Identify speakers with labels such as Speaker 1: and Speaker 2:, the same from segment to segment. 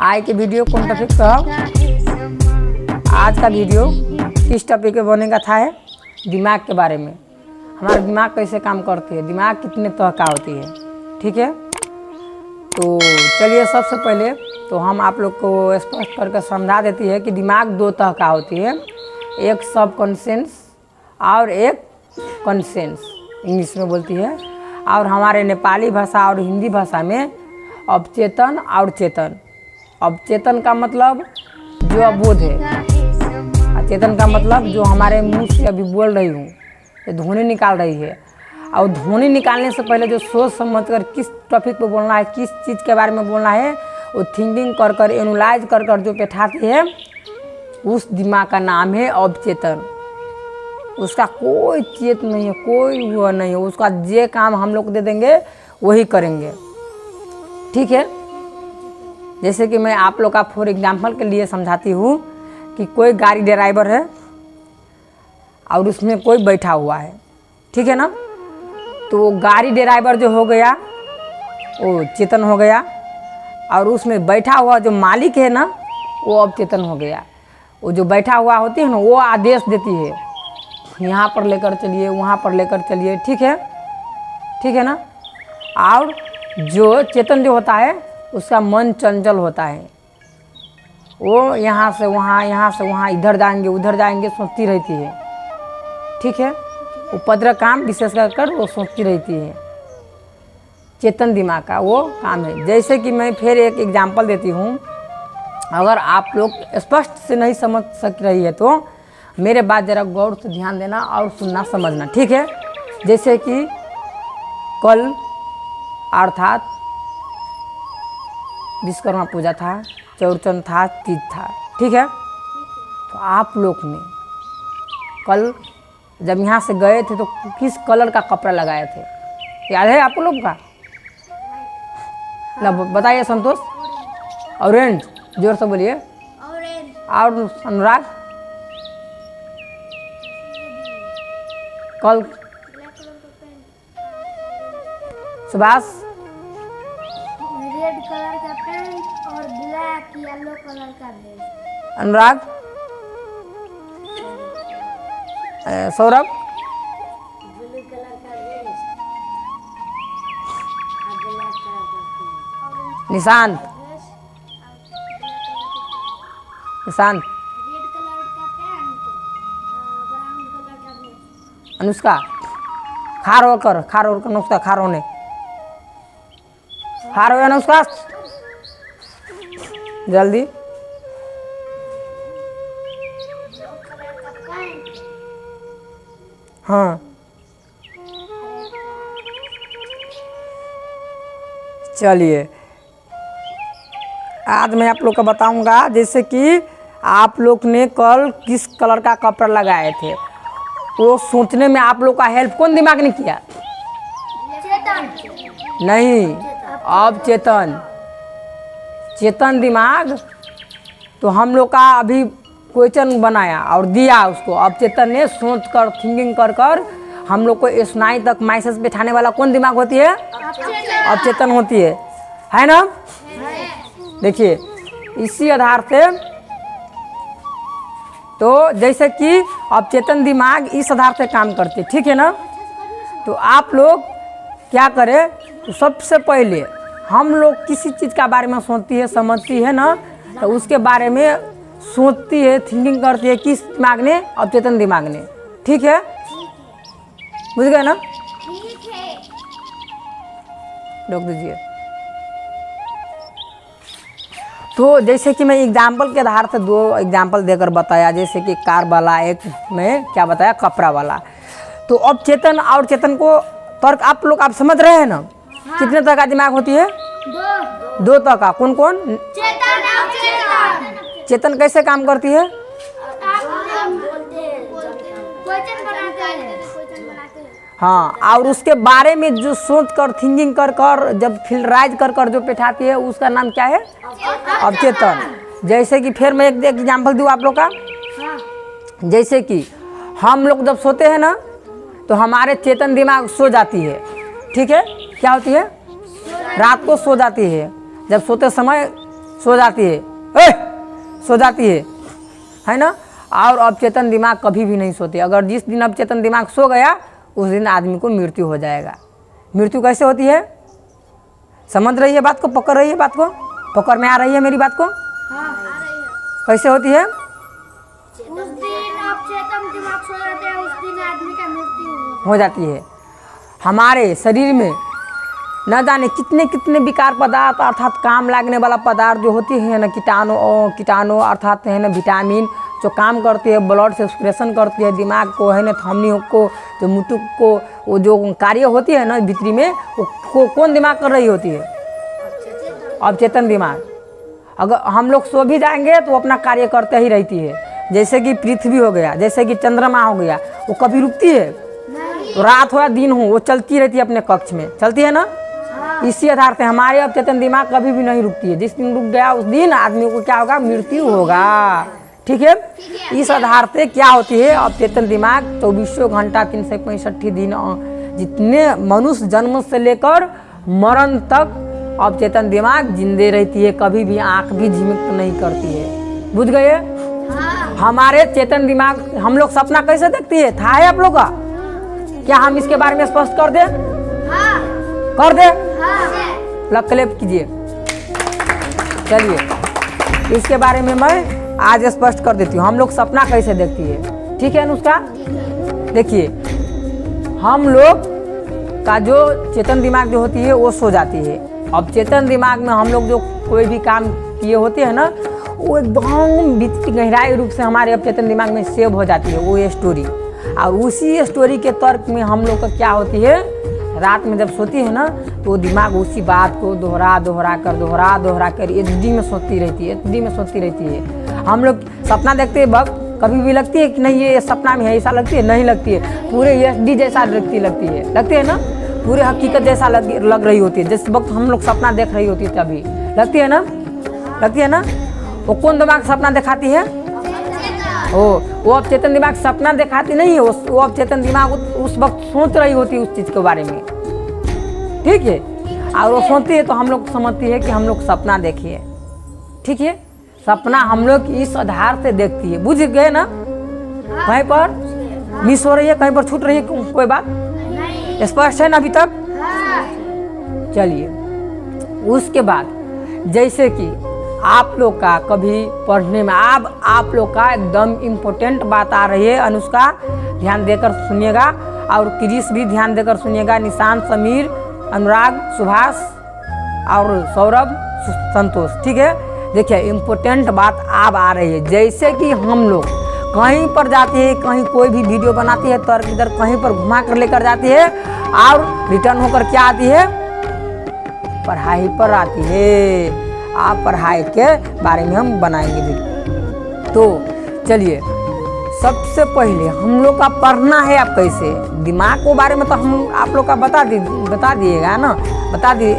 Speaker 1: आज के वीडियो कौन टॉपिक का? आज का वीडियो किस टॉपिक पे बनेगा था है दिमाग के बारे में। हमारा दिमाग कैसे काम करती है, दिमाग कितने तरह का होती है, ठीक है। तो चलिए सबसे पहले तो हम आप लोग को स्पष्ट करके समझा देती है कि दिमाग दो तरह का होती है, एक सब कॉन्शियस और एक कॉन्शियस इंग्लिश में बोलती है, और हमारे नेपाली भाषा और हिंदी भाषा में अवचेतन और चेतन। अवचेतन का मतलब जो अबोध है, चेतन का मतलब जो हमारे मुंह से अभी बोल रही हूँ, ये ध्वनि निकाल रही है। और ध्वनि निकालने से पहले जो सोच समझ कर किस टॉपिक पे बोलना है, किस चीज़ के बारे में बोलना है, वो थिंकिंग कर कर एनालाइज कर कर जो बैठाती है, उस दिमाग का नाम है अवचेतन। उसका कोई चेत नहीं है, कोई वो नहीं है, उसका जे काम हम लोग दे देंगे वही करेंगे, ठीक है। जैसे कि मैं आप लोग का फॉर एग्जांपल के लिए समझाती हूँ कि कोई गाड़ी ड्राइवर है और उसमें कोई बैठा हुआ है, ठीक है ना। तो गाड़ी ड्राइवर जो हो गया वो चेतन हो गया, और उसमें बैठा हुआ जो मालिक है ना वो अवचेतन हो गया। वो जो बैठा हुआ होती है ना वो आदेश देती है, यहाँ पर लेकर चलिए, वहाँ पर लेकर चलिए, ठीक है ना। और जो चेतन जो होता है उसका मन चंचल होता है, वो यहाँ से वहाँ, यहाँ से वहाँ, इधर जाएंगे उधर जाएंगे सोचती रहती है, ठीक है। उपद्रव काम विशेष कर वो सोचती रहती है, चेतन दिमाग का वो काम है। जैसे कि मैं फिर एक एग्जांपल देती हूँ, अगर आप लोग स्पष्ट से नहीं समझ सक रही है तो मेरे बात ज़रा गौर से ध्यान देना और सुनना समझना, ठीक है। जैसे कि कल अर्थात विश्वकर्मा पूजा था, चौरचन था, तीज था, ठीक है। तो आप लोग ने कल जब यहाँ से गए थे तो किस कलर का कपड़ा लगाए थे, याद है आप लोग का? बताइए संतोष। ऑरेंज, जोर से बोलिए। और अनुराग? कल सुभाष?
Speaker 2: रेड कलर का पैंट और ब्लैक येलो कलर का ड्रेस।
Speaker 1: अनुराग? सौरभ?
Speaker 2: ब्लू कलर का ड्रेस और ब्लैक कलर का pant.
Speaker 1: Nishant? Nishant?
Speaker 2: Red colour का पैंट, ब्राउन कलर का ड्रेस।
Speaker 1: अनुष्का? खार होकर अनुष्का, खार होने खार हो अनुष्का जल्दी।
Speaker 2: ब्लू कलर का पैंट,
Speaker 1: हाँ चलिए आज मैं आप लोग को बताऊंगा, जैसे कि आप लोग ने कल किस कलर का कपड़ा लगाए थे, वो सोचने में आप लोग का हेल्प कौन दिमाग ने किया?
Speaker 2: चेतन।
Speaker 1: नहीं, अब चेतन दिमाग तो हम लोग का अभी क्वेश्चन बनाया और दिया उसको। अब चेतन ने सोच कर थिंकिंग कर कर हम लोग को स्नायु तक मैसेज बैठाने वाला कौन दिमाग होती है? अब चेतन होती है ना। देखिए इसी आधार से तो जैसे कि अब चेतन दिमाग इस आधार से काम करते, ठीक है ना। तो आप लोग क्या करें, तो सबसे पहले हम लोग किसी चीज़ का बारे में सोचती है समझती है ना, तो उसके बारे में सोचती है थिंकिंग करती है किस दिमाग ने? अवचेतन दिमाग ने, ठीक है। बुझ गए ना?
Speaker 2: ठीक है।
Speaker 1: रोक दीजिए। तो जैसे कि मैं एग्जाम्पल के आधार से दो एग्जाम्पल देकर बताया, जैसे कि कार वाला, एक में क्या बताया कपड़ा वाला। तो अब चेतन और चेतन को तर्क आप लोग आप समझ रहे हैं ना। हाँ। कितने तरह का दिमाग होती है? दो तरह का। कौन कौन?
Speaker 2: चेतन और चेतन।
Speaker 1: चेतन कैसे काम करती है?
Speaker 2: क्वेश्चन बनाते हैं।
Speaker 1: हाँ, और उसके बारे में जो सोच कर थिंकिंग कर कर जब फिल्टराइज कर कर जो बैठाती है उसका नाम क्या है? अवचेतन। जैसे कि फिर मैं एक एग्जाम्पल दूँ आप लोग का। जैसे कि हम लोग जब सोते हैं ना तो हमारे चेतन दिमाग सो जाती है, ठीक है। क्या होती है? रात को सो जाती है। जब सोते समय सो जाती है, सो जाती है ना। और अवचेतन दिमाग कभी भी नहीं सोते। अगर जिस दिन अवचेतन दिमाग सो गया उस दिन आदमी को मृत्यु हो जाएगा। मृत्यु कैसे होती है, समझ रही है बात को, पकड़ रही है बात को, पकड़ में आ रही है मेरी बात को?
Speaker 2: हाँ, आ रही है।
Speaker 1: कैसे होती है?
Speaker 2: उस दिन अवचेतन दिमाग सो जाते हैं, उस दिन आदमी का मृत्यु
Speaker 1: हो जाती है। हमारे शरीर में न जाने कितने कितने विकार पदार्थ अर्थात काम लागने वाला पदार्थ जो होती है ना, कीटाणु अर्थात है ना विटामिन, जो काम करती है, ब्लड सर्कुलेशन करती है, दिमाग को है ना, धमनियों को, जो मुटुक को, वो जो कार्य होती है ना भीतरी में, वो कौन दिमाग कर रही होती है? अवचेतन दिमाग। अगर हम लोग सो भी जाएंगे तो अपना कार्य करते ही रहती है। जैसे कि पृथ्वी हो गया, जैसे कि चंद्रमा हो गया, वो कभी रुकती है? तो रात हो या दिन हो वो चलती रहती है अपने कक्ष में, चलती है ना। इसी आधार से हमारे अवचेतन दिमाग कभी भी नहीं रुकती है। जिस दिन रुक गया उस दिन आदमी को क्या होगा? मृत्यु होगा। ठीक है। इस आधार से क्या होती है? अवचेतन दिमाग 24 घंटा 365 दिन, जितने मनुष्य जन्म से लेकर मरण तक अवचेतन दिमाग जिंदे रहती है, कभी भी आंख भी झिमिक नहीं करती है। बुझ गए? हमारे चेतन दिमाग, हम लोग सपना कैसे देखती है था है आप लोग का? क्या हम इसके बारे में स्पष्ट कर दे? कर दे? लग क्लेप कीजिए। चलिए इसके बारे में मैं आज स्पष्ट कर देती हूँ, हम लोग सपना कैसे देखती है। ठीक है अनुष्का? देखिए, हम लोग का जो चेतन दिमाग जो होती है वो सो जाती है। अब चेतन दिमाग में हम लोग जो कोई भी काम किए होते हैं ना, वो एकदम गहराई रूप से हमारे अवचेतन दिमाग में सेव हो जाती है वो स्टोरी। और उसी स्टोरी के तर्क में हम लोग का क्या होती है, रात में जब सोती है ना तो दिमाग उसी बात को दोहरा कर एचडी में सोती रहती है। हम लोग सपना देखते वक्त कभी भी लगती है कि नहीं ये सपना में है, ऐसा लगती है? नहीं लगती है, पूरे एचडी जैसा लगती है ना, पूरे हकीकत जैसा लग रही होती है। जिस वक्त हम लोग सपना देख रही होती है तभी लगती है ना। वो कौन दिमाग सपना दिखाती है? वो अवचेतन दिमाग सपना दिखाती नहीं है, वो अवचेतन दिमाग उस वक्त सोच रही होती है उस चीज के बारे में। ठीक है। और वो सोचती है तो हम लोग समझती है कि हम लोग सपना देखिए। ठीक है। सपना हम लोग इस आधार से देखती है। बुझ गए ना? कहीं पर मिस हो रही है, कहीं पर छूट रही है कोई बात? स्पष्ट है ना अभी तक? चलिए उसके बाद जैसे कि आप लोग का कभी पढ़ने में अब आप लोग का एकदम इम्पोर्टेंट बात आ रही है। अनुष्का ध्यान देकर सुनिएगा और क्रिस भी ध्यान देकर सुनिएगा, निशांत, समीर, अनुराग, सुभाष और सौरभ, संतोष। ठीक है। देखिए इम्पोर्टेंट बात अब आ रही है। जैसे कि हम लोग कहीं पर जाते हैं, कहीं कोई भी वीडियो बनाती है तो इधर कहीं पर घुमा कर लेकर जाती है और रिटर्न होकर क्या आती है? पढ़ाई पर आती है। आप पढ़ाई के बारे में हम बनाएंगे वीडियो। तो चलिए सबसे पहले हम लोग का पढ़ना है। आप कैसे दिमाग के बारे में तो हम आप लोग का बता दिएगा ना, बता दे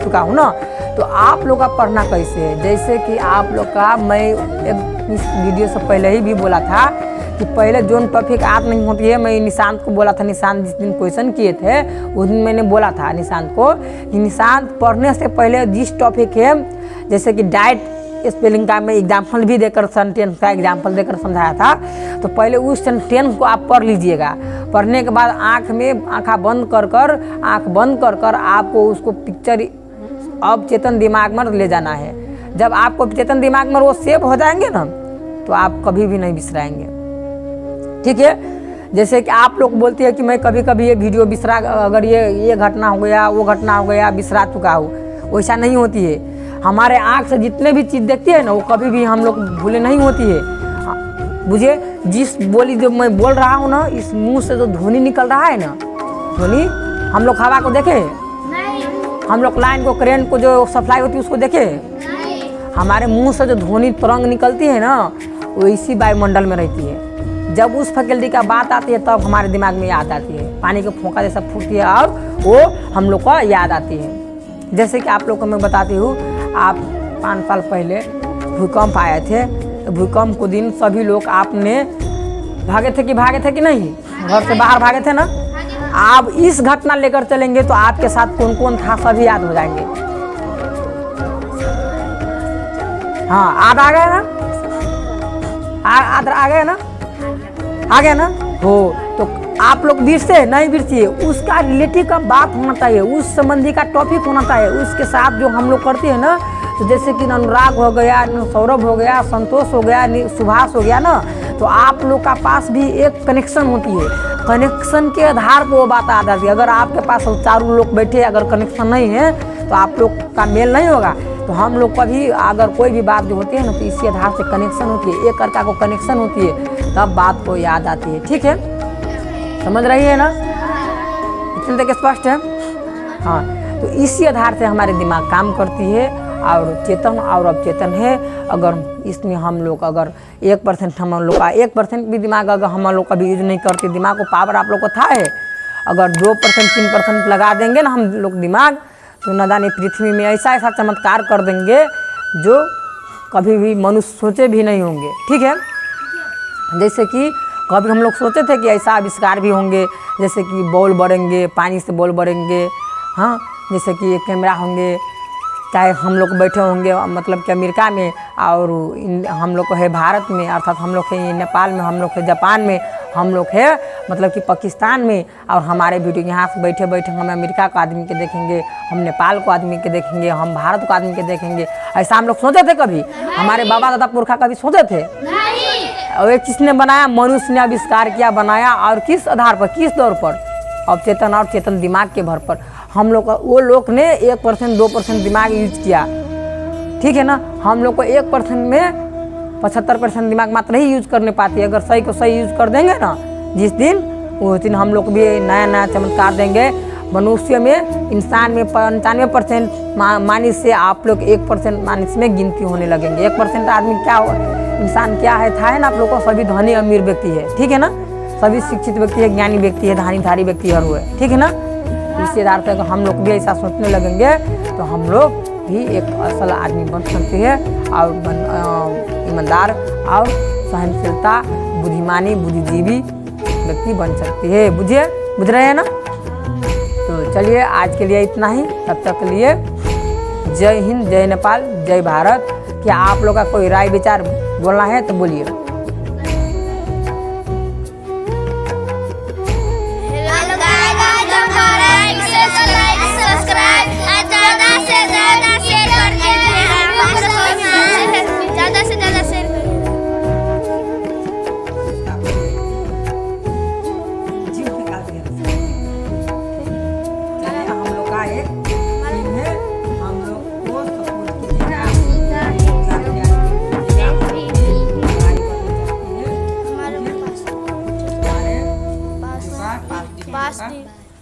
Speaker 1: चुका हूँ ना। तो आप लोग का पढ़ना कैसे है, जैसे कि आप लोग का मैं इस वीडियो से पहले ही भी बोला था कि पहले जो टॉपिक याद नहीं होती है, मैं निशांत को बोला था, निशांत जिस दिन क्वेश्चन किए थे उस दिन मैंने बोला था निशांत को कि निशांत पढ़ने से पहले जिस टॉपिक है, जैसे कि डाइट स्पेलिंग का मैं एग्जाम्पल भी देकर सेंटेंस का एग्जाम्पल देकर समझाया था, तो पहले उस सेंटेंस को आप पढ़ लीजिएगा। पढ़ने के बाद आँख बंद कर आपको उसको पिक्चर अब चेतन दिमाग में ले जाना है। जब आपको चेतन दिमाग में वो सेव हो जाएंगे ना तो आप कभी भी नहीं बिसराएंगे। ठीक है। जैसे कि आप लोग बोलते हैं कि मैं कभी कभी ये वीडियो बिसरा, अगर ये घटना हो गया, वो घटना हो गया, बिसरा चुका हूँ, वैसा नहीं होती है। हमारे आँख से जितने भी चीज़ देखती है ना वो कभी भी हम लोग भूले नहीं होती है। बुझे, जिस बोली जो मैं बोल रहा हूँ ना, इस मुंह से जो ध्वनि निकल रहा है ना, ध्वनि हम लोग हवा को देखे, हम लोग लाइन को, करेंट को जो सप्लाई होती है उसको देखे। हमारे मुंह से जो ध्वनि तरंग निकलती है ना वो इसी वायुमंडल में रहती है। जब उस फैकल्टी का बात आती है तब हमारे दिमाग में याद आती है, पानी के फोंका जैसा फूटती है और वो हम लोग को याद आती है। जैसे कि आप लोग को मैं बताती हूँ, आप 5 साल पहले भूकंप आए थे, तो भूकंप को दिन सभी लोग आपने भागे थे कि नहीं, घर से बाहर भागे थे ना। आप इस घटना लेकर चलेंगे तो आपके साथ कौन कौन था सभी याद हो जाएंगे। हाँ आध आ गया ना, आध आ गया ना, आ गया ना। हो तो आप लोग बिरसे नहीं बिरसिए, उसका रिलेटिव का बात होना चाहिए, उस संबंधी का टॉपिक होना चाहिए, उसके साथ जो हम लोग करते हैं ना। तो जैसे कि अनुराग हो गया, सौरभ हो गया, संतोष हो गया, सुभाष हो गया ना, तो आप लोग का पास भी एक कनेक्शन होती है, कनेक्शन के आधार पर वो बात आ जाती है। अगर आपके पास चारों लोग बैठे अगर कनेक्शन नहीं है तो आप लोग का मेल नहीं होगा। तो हम लोग का भी अगर कोई भी बात जो होती है ना, तो इसी आधार से कनेक्शन होती है, एक करका को कनेक्शन होती है, तब बात को याद आती है। ठीक है, समझ रही है ना, इतने तक स्पष्ट है। हाँ, तो इसी आधार से हमारे दिमाग काम करती है, और चेतन और अवचेतन है। अगर इसमें हम लोग अगर 1% हम लोग का 1% भी दिमाग अगर हम लोग का भी यूज नहीं करते, दिमाग को पावर आप लोग को था है, अगर 2% 3% लगा देंगे ना हम लोग दिमाग, तो न जाने पृथ्वी में ऐसा ऐसा चमत्कार कर देंगे जो कभी भी मनुष्य सोचे भी नहीं होंगे। ठीक है, जैसे कि कभी हम लोग सोचे थे कि ऐसा आविष्कार भी होंगे, जैसे कि बॉल बढ़ेंगे, पानी से बॉल बढ़ेंगे, हाँ, जैसे कि कैमरा होंगे, चाहे हम लोग बैठे होंगे मतलब कि अमेरिका में, और हम लोग को है भारत में, अर्थात हम लोग है नेपाल में, हम लोग है जापान में, हम लोग है मतलब कि पाकिस्तान में, और हमारे वीडियो यहाँ से बैठे बैठे हम अमेरिका को आदमी के देखेंगे, हम नेपाल को आदमी के देखेंगे, हम भारत को आदमी के देखेंगे। ऐसा हम लोग सोचे थे कभी? हमारे बाबा दादा पुरखा कभी सोचे थे? और ये किसने बनाया? मनुष्य ने आविष्कार किया, बनाया, और किस आधार पर, किस दौर पर? अवचेतन और चेतन दिमाग के भर पर। हम लोग वो लोग ने 1% 2% दिमाग यूज किया, ठीक है ना। हम लोग को 1% में 75% दिमाग मात्र ही यूज करने पाती है। अगर सही को सही यूज कर देंगे ना जिस दिन, उस दिन हम लोग भी नया नया चमत्कार देंगे। मनुष्य में, इंसान में 95% मानस से आप लोग 1% मानस में गिनती होने लगेंगे। 1% आदमी क्या हो, इंसान क्या है था है ना आप लोग को, सभी धनी अमीर व्यक्ति है, ठीक है ना, सभी शिक्षित व्यक्ति है, ज्ञानी व्यक्ति है, धारी व्यक्ति हर हुए, ठीक है ना। इसी आधार पर हम लोग भी ऐसा सोचने लगेंगे तो हम लोग भी एक असल आदमी बन सकते हैं, और ईमानदार और सहनशीलता, बुद्धिमानी, बुद्धिजीवी व्यक्ति बन सकती है। बुझ रहे हैं ना। तो चलिए आज के लिए इतना ही, तब तक के लिए जय हिंद, जय नेपाल, जय भारत। क्या आप लोग का कोई राय विचार बोलना है तो बोलिए।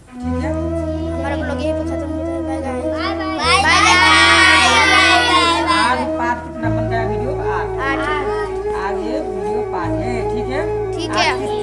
Speaker 2: हमारा ब्लॉग यहीं पे खत्म होता है। Bye bye.
Speaker 1: आज पार्ट कितना बन गया वीडियो? 8। आज ये वीडियो 5 है, ठीक है।
Speaker 2: ठीक है।